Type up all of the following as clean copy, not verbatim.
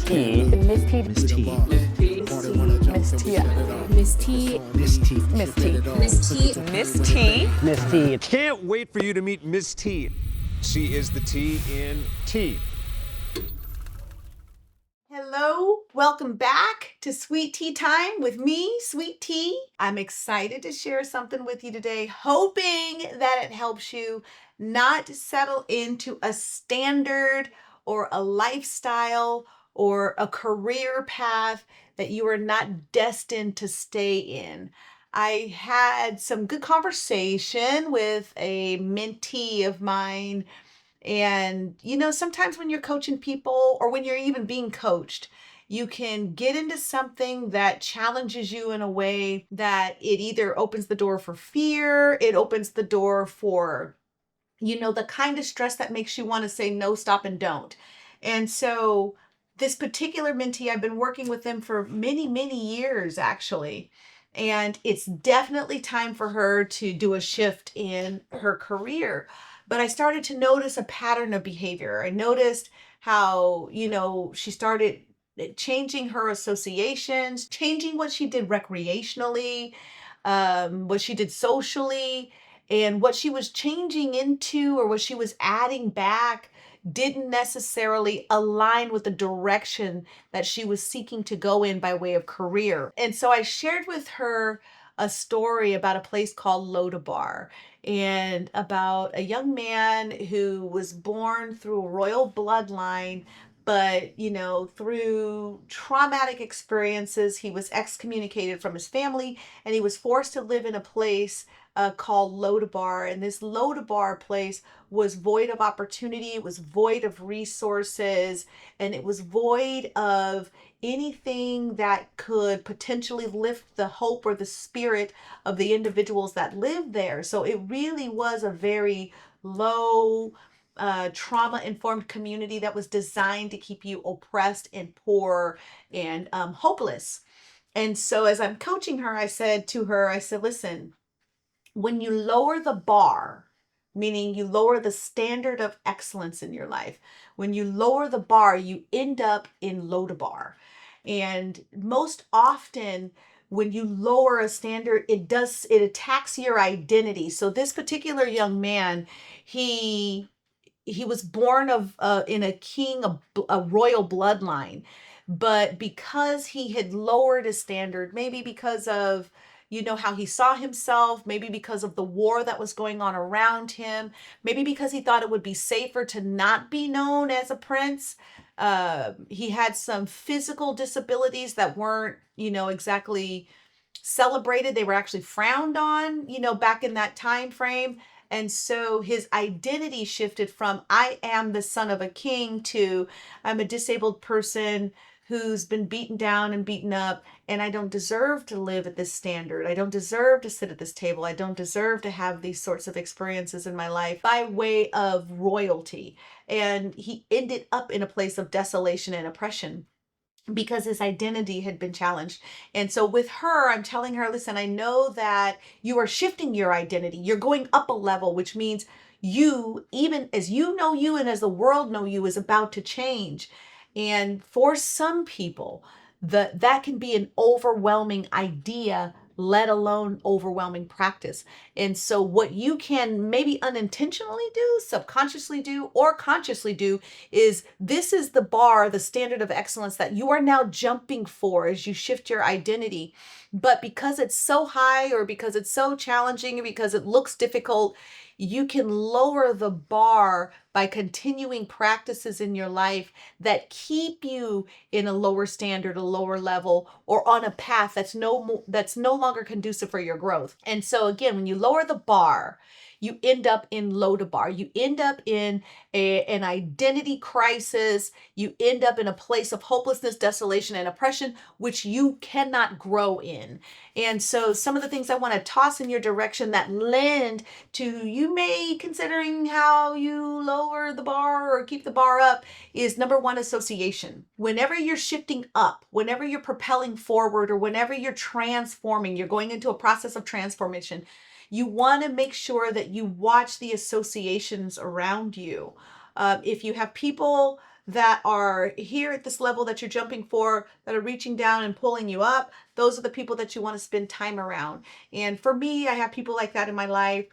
T. Miss T. Miss T. Miss T. Miss T. Miss T. Miss T. Miss T. Miss T. Miss T. Can't wait for you to meet Miss T. She is the T in T. Hello, welcome back to Sweet Tea Time with me, Sweet Tea. I'm excited to share something with you today, hoping that it helps you not settle into a standard or a lifestyle or a career path that you are not destined to stay in. I had some good conversation with a mentee of mine. And, sometimes when you're coaching people or when you're even being coached, you can get into something that challenges you in a way that it either opens the door for fear, it opens the door for, the kind of stress that makes you want to say no, stop, and don't. And so this particular mentee, I've been working with them for many, many years, actually. And it's definitely time for her to do a shift in her career. But I started to notice a pattern of behavior. I noticed how, she started changing her associations, changing what she did recreationally, what she did socially, and what she was changing into or what she was adding back didn't necessarily align with the direction that she was seeking to go in by way of career. And so I shared with her a story about a place called Lodabar and about a young man who was born through a royal bloodline, but through traumatic experiences, he was excommunicated from his family and he was forced to live in a place called Lodabar. And this Lodabar place was void of opportunity, it was void of resources, and it was void of anything that could potentially lift the hope or the spirit of the individuals that lived there. So it really was a very low, trauma-informed community that was designed to keep you oppressed and poor and hopeless. And so as I'm coaching her, I said, listen, when you lower the bar, meaning you lower the standard of excellence in your life, when you lower the bar, you end up in Lodabar. And most often, when you lower a standard, it attacks your identity. So this particular young man, he was born in a royal bloodline, but because he had lowered his standard, maybe because of how he saw himself, maybe because of the war that was going on around him, maybe because he thought it would be safer to not be known as a prince. He had some physical disabilities that weren't, exactly celebrated. They were actually frowned on, back in that time frame. And so his identity shifted from I am the son of a king to I'm a disabled person who's been beaten down and beaten up, and I don't deserve to live at this standard. I don't deserve to sit at this table. I don't deserve to have these sorts of experiences in my life by way of royalty. And he ended up in a place of desolation and oppression because his identity had been challenged. And so with her, I'm telling her, listen, I know that you are shifting your identity. You're going up a level, which means you, even as you know you and as the world know you, is about to change. And for some people, that can be an overwhelming idea, let alone overwhelming practice. And so what you can maybe unintentionally do, subconsciously do, or consciously do is this is the bar, the standard of excellence that you are now jumping for as you shift your identity. But because it's so high or because it's so challenging or because it looks difficult, you can lower the bar by continuing practices in your life that keep you in a lower standard, a lower level, or on a path that's no longer conducive for your growth. And so again, when you lower the bar, you end up in Lodabar. You end up in an identity crisis. You end up in a place of hopelessness, desolation, and oppression, which you cannot grow in. And so some of the things I want to toss in your direction that lend to you may considering how you lower the bar or keep the bar up is number one, association. Whenever you're shifting up, whenever you're propelling forward, or whenever you're transforming, you're going into a process of transformation, you want to make sure that you watch the associations around you. If you have people that are here at this level that you're jumping for, that are reaching down and pulling you up. Those are the people that you want to spend time around. And for me, I have people like that in my life.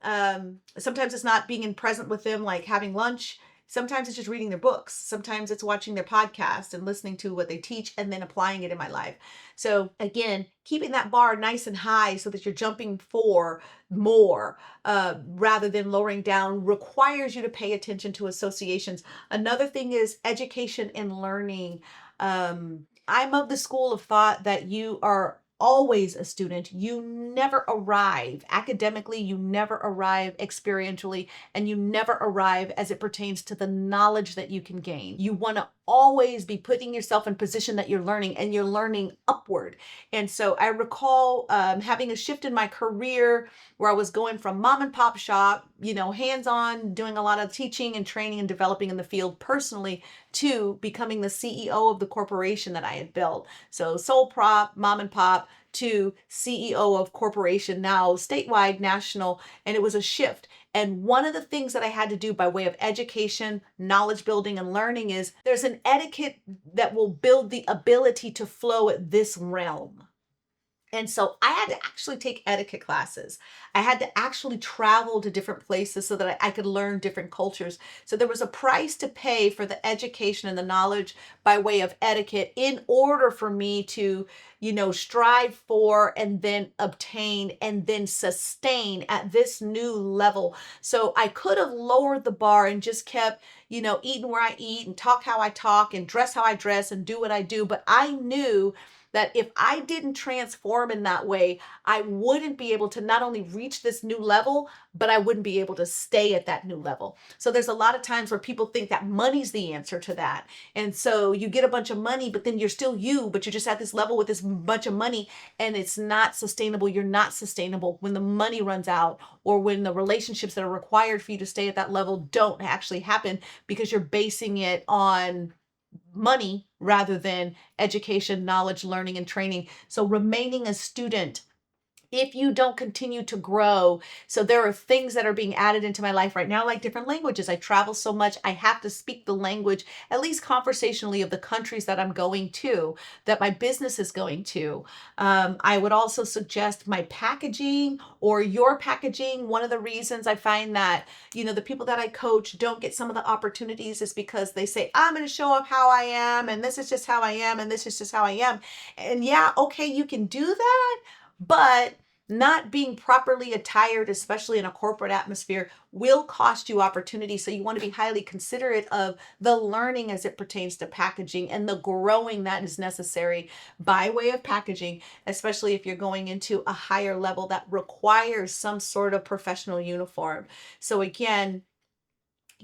Sometimes it's not being in present with them, like having lunch. Sometimes it's just reading their books. Sometimes it's watching their podcast and listening to what they teach and then applying it in my life. So again, keeping that bar nice and high so that you're jumping for more rather than lowering down requires you to pay attention to associations. Another thing is education and learning. I'm of the school of thought that you are always a student. You never arrive academically, you never arrive experientially, and you never arrive as it pertains to the knowledge that you can gain. You want to always be putting yourself in position that you're learning, and you're learning upward. And so I recall having a shift in my career where I was going from mom and pop shop, hands-on, doing a lot of teaching and training and developing in the field personally, to becoming the CEO of the corporation that I had built. So sole prop, mom and pop, to CEO of corporation, now statewide, national, and it was a shift. And one of the things that I had to do by way of education, knowledge building, and learning is there's an etiquette that will build the ability to flow at this realm. And so I had to actually take etiquette classes. I had to actually travel to different places so that I could learn different cultures. So there was a price to pay for the education and the knowledge by way of etiquette in order for me to, strive for and then obtain and then sustain at this new level. So I could have lowered the bar and just kept, eating where I eat and talk how I talk and dress how I dress and do what I do. But I knew that if I didn't transform in that way, I wouldn't be able to not only reach this new level, but I wouldn't be able to stay at that new level. So there's a lot of times where people think that money's the answer to that. And so you get a bunch of money, but then you're still you, but you're just at this level with this bunch of money, and it's not sustainable. You're not sustainable when the money runs out, or when the relationships that are required for you to stay at that level don't actually happen because you're basing it on money rather than education, knowledge, learning, and training. So remaining a student, if you don't continue to grow. So there are things that are being added into my life right now, like different languages. I travel so much, I have to speak the language, at least conversationally, of the countries that I'm going to, that my business is going to. I would also suggest my packaging or your packaging. One of the reasons I find that, the people that I coach don't get some of the opportunities is because they say, I'm going to show up how I am, and this is just how I am, and this is just how I am. And yeah, okay, you can do that, but not being properly attired, especially in a corporate atmosphere, will cost you opportunity. So you want to be highly considerate of the learning as it pertains to packaging and the growing that is necessary by way of packaging, especially if you're going into a higher level that requires some sort of professional uniform. So again,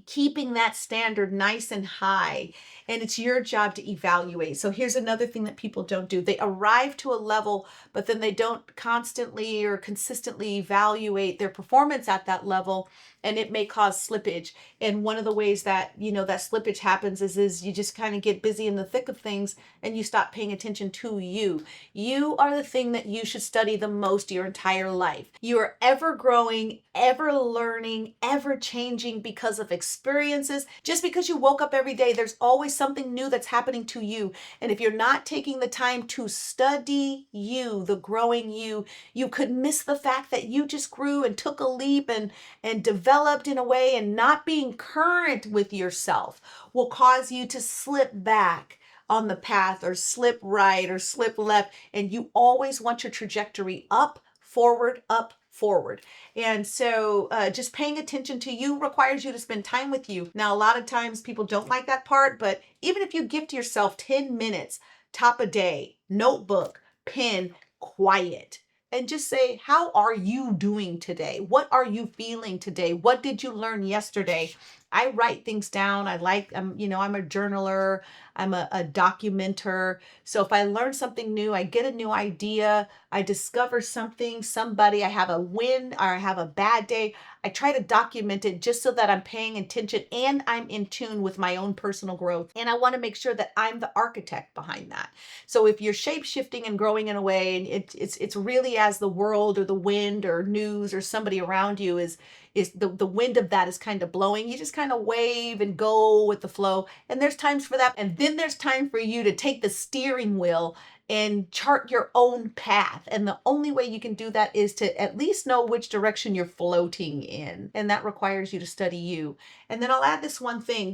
keeping that standard nice and high, and it's your job to evaluate. So here's another thing that people don't do. They arrive to a level, but then they don't constantly or consistently evaluate their performance at that level, and it may cause slippage. And one of the ways that, that slippage happens is you just kind of get busy in the thick of things and you stop paying attention to you. You are the thing that you should study the most your entire life. You are ever growing, ever learning, ever changing because of experiences. Just because you woke up every day, there's always something new that's happening to you. And if you're not taking the time to study you, the growing you could miss the fact that you just grew and took a leap and developed in a way, and not being current with yourself will cause you to slip back on the path, or slip right, or slip left. And you always want your trajectory up, forward, up, forward. And so just paying attention to you requires you to spend time with you. Now, a lot of times people don't like that part, but even if you gift yourself 10 minutes, top a day, notebook, pen, quiet, and just say, how are you doing today? What are you feeling today? What did you learn yesterday? I write things down. I'm a journaler. I'm a documenter. So if I learn something new, I get a new idea, I discover something, somebody, I have a win or I have a bad day, I try to document it just so that I'm paying attention and I'm in tune with my own personal growth. And I want to make sure that I'm the architect behind that. So if you're shape shifting and growing in a way, and it's really as the world or the wind or news or somebody around you is is the wind of that is kind of blowing. You just kind of wave and go with the flow. And there's times for that. And then there's time for you to take the steering wheel and chart your own path. And the only way you can do that is to at least know which direction you're floating in. And that requires you to study you. And then I'll add this one thing,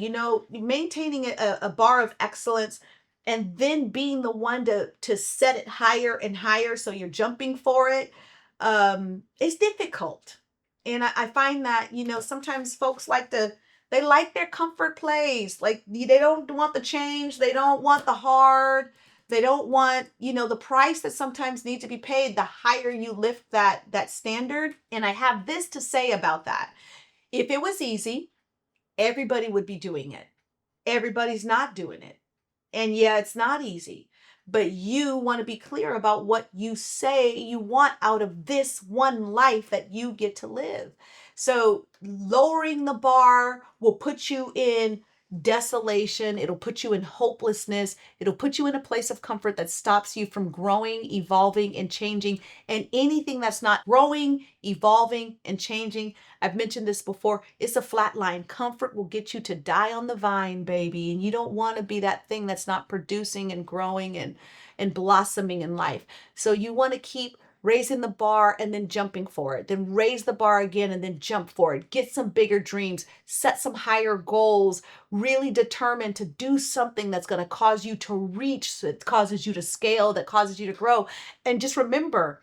maintaining a bar of excellence and then being the one to set it higher and higher so you're jumping for it is difficult. And I find that, sometimes folks they like their comfort place. Like they don't want the change. They don't want the hard. They don't want, the price that sometimes needs to be paid the higher you lift that standard. And I have this to say about that. If it was easy, everybody would be doing it. Everybody's not doing it. And yeah, it's not easy, but you want to be clear about what you say you want out of this one life that you get to live. So lowering the bar will put you in desolation. It'll put you in hopelessness. It'll put you in a place of comfort that stops you from growing, evolving, and changing. And anything that's not growing, evolving, and changing, I've mentioned this before, it's a flat line. Comfort will get you to die on the vine, baby. And you don't want to be that thing that's not producing and growing and blossoming in life. So you want to keep raising the bar and then jumping for it. Then raise the bar again and then jump for it. Get some bigger dreams, set some higher goals, really determined to do something that's going to cause you to reach, that causes you to scale, that causes you to grow. And just remember,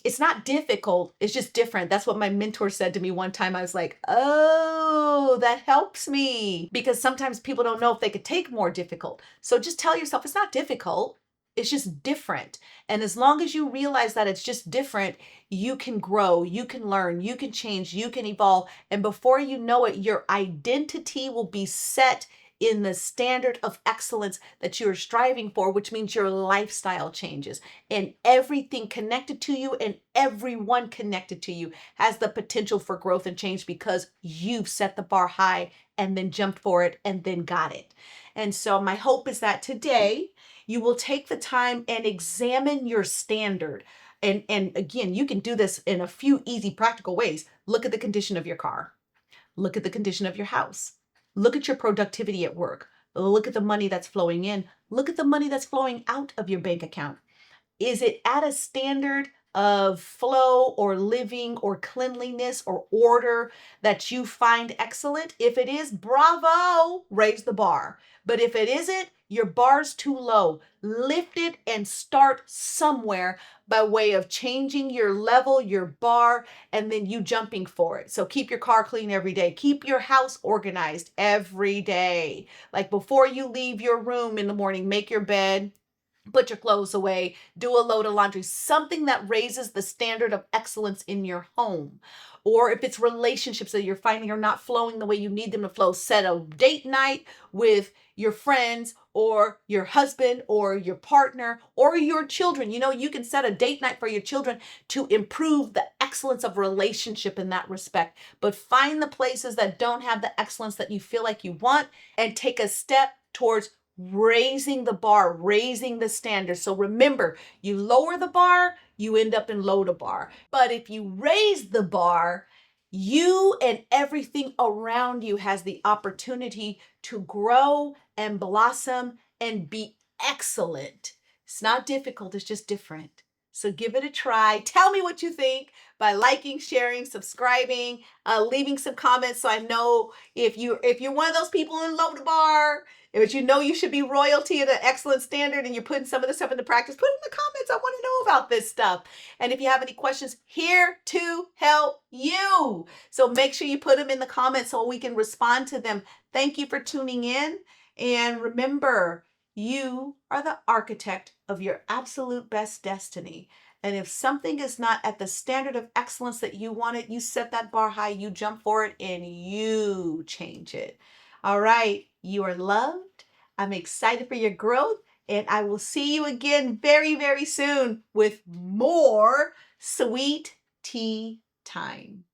it's not difficult. It's just different. That's what my mentor said to me one time. I was like, oh, that helps me. Because sometimes people don't know if they could take more difficult. So just tell yourself it's not difficult. It's just different. And as long as you realize that it's just different, you can grow, you can learn, you can change, you can evolve. And before you know it, your identity will be set in the standard of excellence that you're striving for, which means your lifestyle changes. And everything connected to you and everyone connected to you has the potential for growth and change because you've set the bar high and then jumped for it and then got it. And so my hope is that today, you will take the time and examine your standard. And again, you can do this in a few easy, practical ways. Look at the condition of your car. Look at the condition of your house. Look at your productivity at work. Look at the money that's flowing in. Look at the money that's flowing out of your bank account. Is it at a standard of flow or living or cleanliness or order that you find excellent? If it is, bravo, raise the bar. But if it isn't, your bar's too low. Lift it and start somewhere by way of changing your level, your bar, and then you jumping for it. So keep your car clean every day. Keep your house organized every day. Like before you leave your room in the morning, make your bed, put your clothes away, do a load of laundry, something that raises the standard of excellence in your home. Or if it's relationships that you're finding are not flowing the way you need them to flow, set a date night with your friends or your husband or your partner or your children. You can set a date night for your children to improve the excellence of relationship in that respect. But find the places that don't have the excellence that you feel like you want and take a step towards raising the bar, raising the standard. So remember, you lower the bar, you end up in low the bar. But if you raise the bar, you and everything around you has the opportunity to grow and blossom and be excellent. It's not difficult, it's just different. So give it a try. Tell me what you think by liking, sharing, subscribing, leaving some comments so I know if you're one of those people in low the bar, but you should be royalty at an excellent standard and you're putting some of this stuff into practice, put it in the comments. I want to know about this stuff. And if you have any questions, here to help you. So make sure you put them in the comments so we can respond to them. Thank you for tuning in. And remember, you are the architect of your absolute best destiny. And if something is not at the standard of excellence that you want it, you set that bar high, you jump for it, and you change it. All right, you are loved. I'm excited for your growth, and I will see you again very, very soon with more sweet tea time.